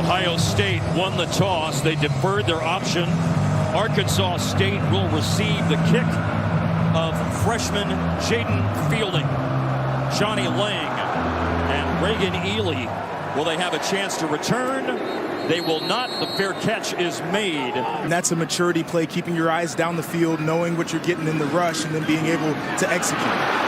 Ohio State won the toss. They deferred their option. Arkansas State will receive the kick of freshman Jaden Fielding. Johnny Lang and Reagan Ely. Will they have a chance to return? They will not. The fair catch is made. And that's a maturity play, keeping your eyes down the field, knowing what you're getting in the rush, and then being able to execute.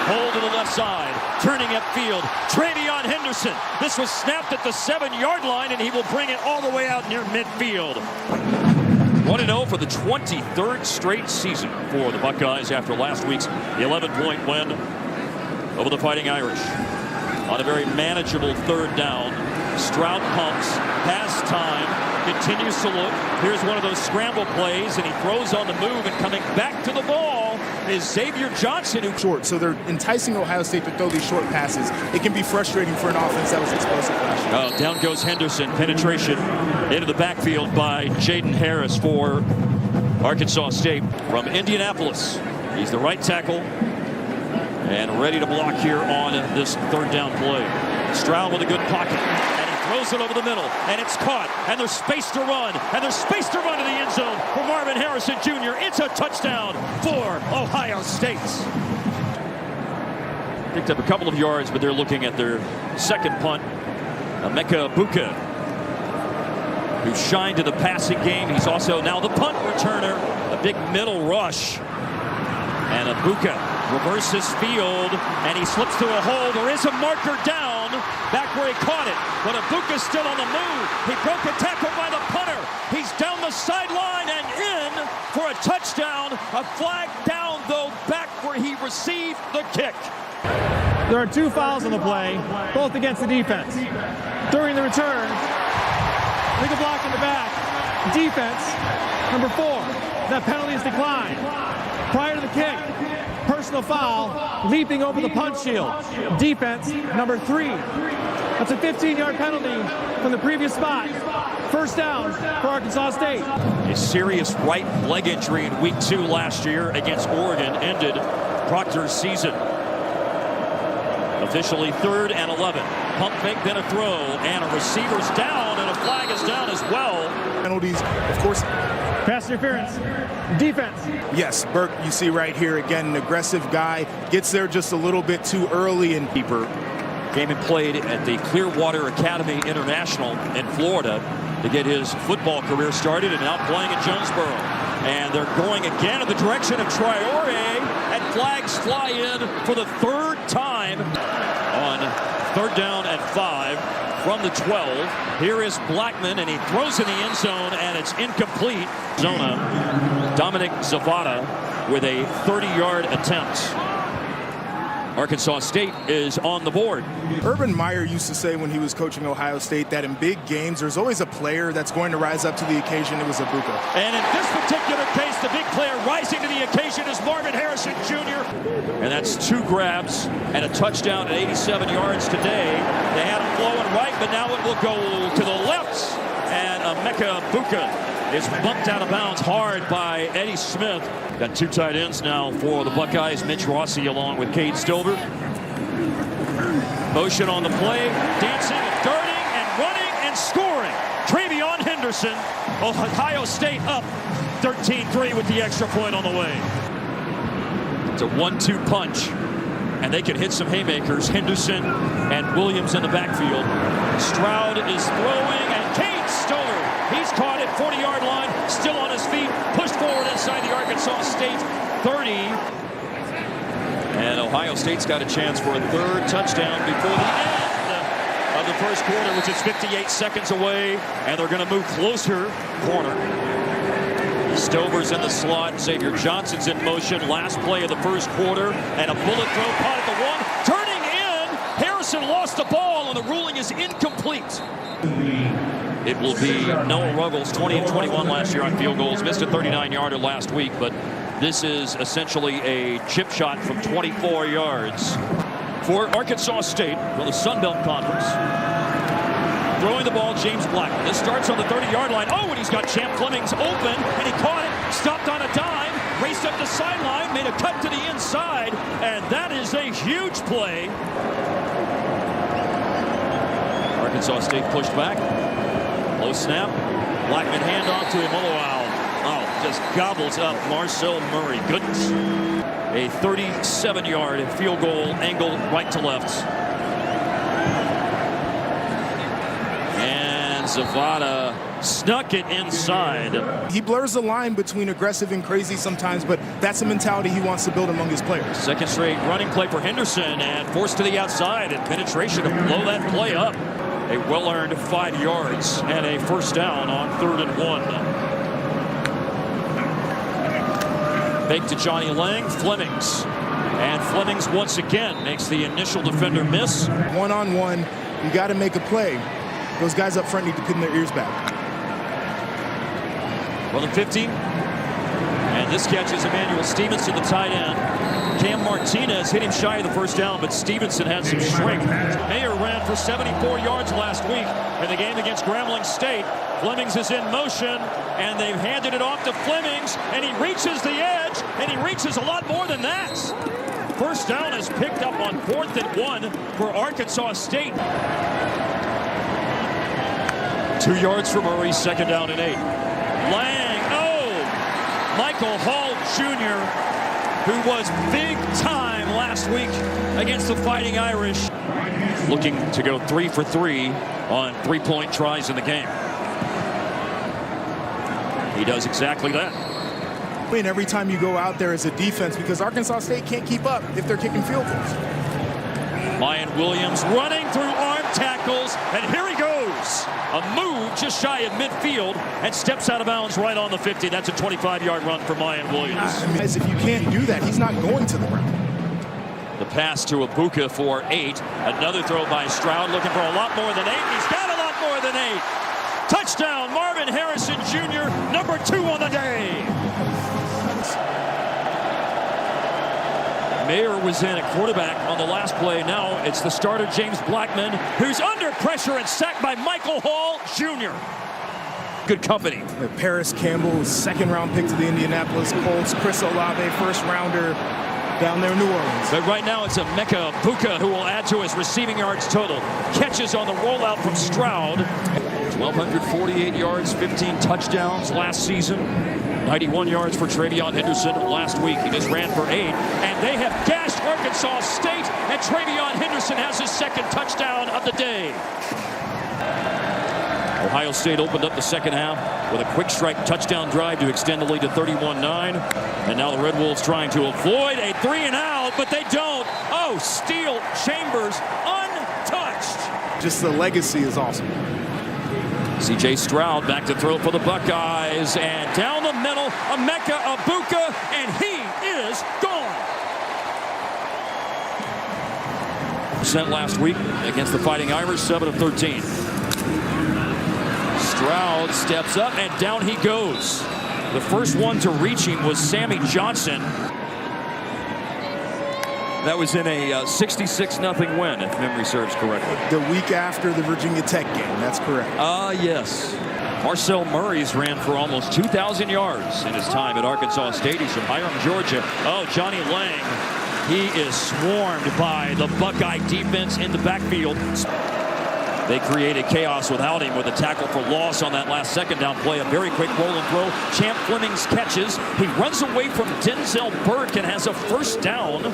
Hold to the left side, turning upfield. TreVeyon Henderson. This was snapped at the 7-yard line, and he will bring it all the way out near midfield. 1-0 for the 23rd straight season for the Buckeyes after last week's 11-point win over the Fighting Irish. On a very manageable third down, Stroud pumps, has time, continues to look. Here's one of those scramble plays, and he throws on the move, and coming back to the ball is Xavier Johnson. Short, so they're enticing Ohio State to throw these short passes. It can be frustrating for an offense that was explosive last year. Down goes Henderson. Penetration into the backfield by Jaden Harris for Arkansas State from Indianapolis. He's the right tackle and ready to block here on this third down play. Stroud with a good pocket, and he throws it over the middle, and it's caught, and there's space to run, and there's space to run to the end zone for Marvin Harrison Jr. It's a touchdown for Ohio State. Picked up a couple of yards, but they're looking at their second punt. Emeka Egbuka, who shined in the passing game. He's also now the punt returner. A big middle rush, and Egbuka reverses field, and he slips through a hole. There is a marker down back where he caught it, but Egbuka's still on the move. He broke a tackle by the punter. He's down the sideline and in for a touchdown. A flag down, though, back where he received the kick. There are 2 fouls on the play, both against the defense. During the return, legal block in the back. Defense, number 4. That penalty is declined. Prior to the kick, personal foul, leaping over the punch shield. Defense, number 3. That's a 15-yard penalty from the previous spot. First down for Arkansas State. A serious right leg injury in week 2 last year against Oregon ended Proctor's season. Officially 3rd and 11. Pump fake, then a throw, and a receiver's down, and a flag is down as well. Penalties, of course. Pass interference. Defense. Yes, Burke, you see right here, again, an aggressive guy. Gets there just a little bit too early. And keeper came and played at the Clearwater Academy International in Florida to get his football career started, and now playing in Jonesboro. And they're going again in the direction of Traore, and flags fly in for the 3rd time on 3rd down and 5. From the 12, here is Blackman, and he throws in the end zone, and it's incomplete. Zona, Dominic Zavada with a 30-yard attempt. Arkansas State is on the board. Urban Meyer used to say when he was coaching Ohio State that in big games, there's always a player that's going to rise up to the occasion. It was Egbuka. And in this particular case, the big player rising to the occasion is Marvin Harrison Jr. And that's 2 grabs and a touchdown at 87 yards today. They had him flowing right, but now it will go to the left. And Emeka Egbuka is bumped out of bounds hard by Eddie Smith. Got 2 tight ends now for the Buckeyes. Mitch Rossi along with Cade Stover. Motion on the play, dancing, darting, and running, and scoring. TreVeyon Henderson. Ohio State up 13-3 with the extra point on the way. It's a 1-2 punch, and they can hit some haymakers. Henderson and Williams in the backfield. Stroud is throwing, and Cade Stover. He's caught at 40-yard line, still on his feet, pushed forward inside the Arkansas State 30. And Ohio State's got a chance for a 3rd touchdown before the end of the first quarter, which is 58 seconds away. And they're going to move closer. Corner. Stover's in the slot. Xavier Johnson's in motion. Last play of the first quarter. And a bullet throw caught at the 1. Turning in. Harrison lost the ball, and the ruling is incomplete. It will be Noah Ruggles, 20 and 21 last year on field goals. Missed a 39-yarder last week, but this is essentially a chip shot from 24 yards. For Arkansas State, from the Sun Belt Conference. Throwing the ball, James Blackman. This starts on the 30-yard line. Oh, and he's got Champ Flemings open, and he caught it, stopped on a dime, raced up the sideline, made a cut to the inside, and that is a huge play. Arkansas State pushed back. Low snap. Blackman handoff to Imoloau. Oh, just gobbles up Marcel Murray. Goodness. A 37-yard field goal angle right to left. And Zavada snuck it inside. He blurs the line between aggressive and crazy sometimes, but that's the mentality he wants to build among his players. Second straight running play for Henderson, and forced to the outside, and penetration to blow that play up. A well-earned 5 yards and a first down on 3rd and 1. Fake to Johnny Lang, Flemings. And Flemings once again makes the initial defender miss. One-on-one, you got to make a play. Those guys up front need to pin their ears back. Well, the 50. And this catch is Emmanuel Stevenson, the tight end. Cam Martinez hit him shy of the first down, but Stevenson had some strength. Mayer ran for 74 yards last week in the game against Grambling State. Flemings is in motion, and they've handed it off to Flemings, and he reaches the edge, and he reaches a lot more than that. First down is picked up on 4th and 1 for Arkansas State. 2 yards for Murray, 2nd down and 8. Lang, Michael Hall Jr., who was big time last week against the Fighting Irish. Looking to go 3 for 3 on 3-point tries in the game. He does exactly that. Win every time you go out there as a defense because Arkansas State can't keep up if they're kicking field goals. Mayan Williams running through arm tackles, and here he goes. A move just shy of midfield and steps out of bounds right on the 50. That's a 25-yard run for Mayan Williams. If you can't do that, he's not going to the ground. The pass to Abuka for 8. Another throw by Stroud, looking for a lot more than 8. He's got a lot more than 8. Touchdown, Marvin Harrison Jr., number 2 on the day. Mayer was in at quarterback on the last play. Now it's the starter, James Blackman, who's under pressure and sacked by Michael Hall Jr. Good company. Paris Campbell, 2nd-round pick to the Indianapolis Colts. Chris Olave, 1st-rounder down there in New Orleans. But right now it's Emeka Egbuka who will add to his receiving yards total. Catches on the rollout from Stroud. 1,248 yards, 15 touchdowns last season. 91 yards for TreVeyon Henderson last week. He just ran for 8. And they have gashed Arkansas State, and TreVeyon Henderson has his 2nd touchdown of the day. Ohio State opened up the second half with a quick strike touchdown drive to extend the lead to 31-9. And now the Red Wolves trying to avoid a 3-and-out, but they don't. Oh, Steele Chambers untouched. Just the legacy is awesome. C.J. Stroud back to throw for the Buckeyes, and down the middle, Emeka Egbuka, and he is gone. Sent last week against the Fighting Irish, 7 of 13. Stroud steps up, and down he goes. The first one to reach him was Sammy Johnson. That was in a 66-0 win, if memory serves correctly. The week after the Virginia Tech game, that's correct. Yes. Marcel Murray's ran for almost 2,000 yards in his time at Arkansas State. He's from Hiram, Georgia. Oh, Johnny Lang. He is swarmed by the Buckeye defense in the backfield. They created chaos without him with a tackle for loss on that last 2nd down play. A very quick roll and throw. Champ Flemings catches. He runs away from Denzel Burke and has a first down.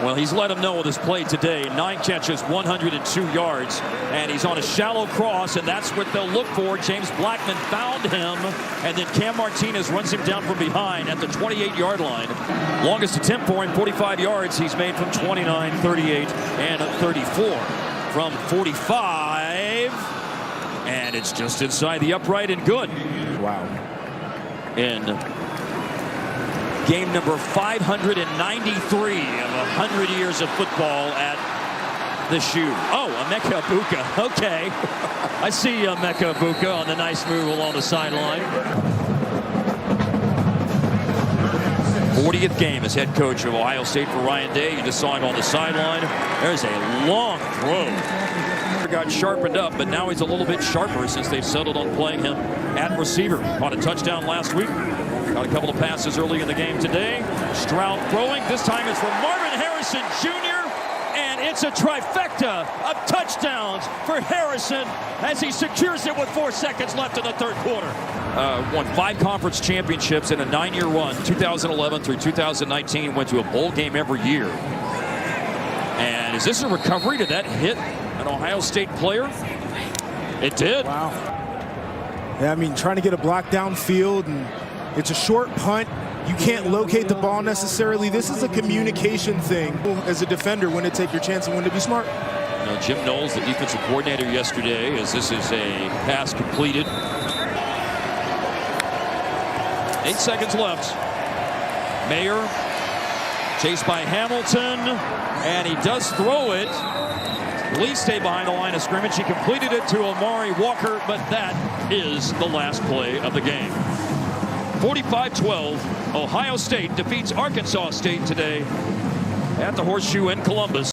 Well, he's let him know with his play today. 9 catches, 102 yards. And he's on a shallow cross, and that's what they'll look for. James Blackman found him, and then Cam Martinez runs him down from behind at the 28-yard line. Longest attempt for him, 45 yards. He's made from 29, 38, and 34. From 45, and it's just inside the upright and good. Wow. In game number 593 of 100 years of football at the Shoe. Oh, Emeka Egbuka. Okay. I see Emeka Egbuka on the nice move along the sideline. 40th game as head coach of Ohio State for Ryan Day. You just saw him on the sideline. There's a long throw. Got sharpened up, but now he's a little bit sharper since they've settled on playing him at receiver. Caught a touchdown last week. Got a couple of passes early in the game today. Stroud throwing. This time it's from Marvin Harrison Jr., and It's a trifecta of touchdowns for Harrison as he secures it with 4 seconds left in the third quarter. Won 5 conference championships in a 9-year run, 2011 through 2019. Went to a bowl game every year. And is this a recovery to that hit an Ohio State player? It did. Wow. Yeah, I mean, trying to get a block downfield, and it's a short punt. You can't locate the ball necessarily. This is a communication thing. As a defender, when to take your chance and when to be smart. Now, Jim Knowles, the defensive coordinator yesterday, as this is a pass completed. 8 seconds left. Mayer chased by Hamilton, and he does throw it. Lee stay behind the line of scrimmage. He completed it to Amari Walker, but that is the last play of the game. 45-12, Ohio State defeats Arkansas State today at the Horseshoe in Columbus.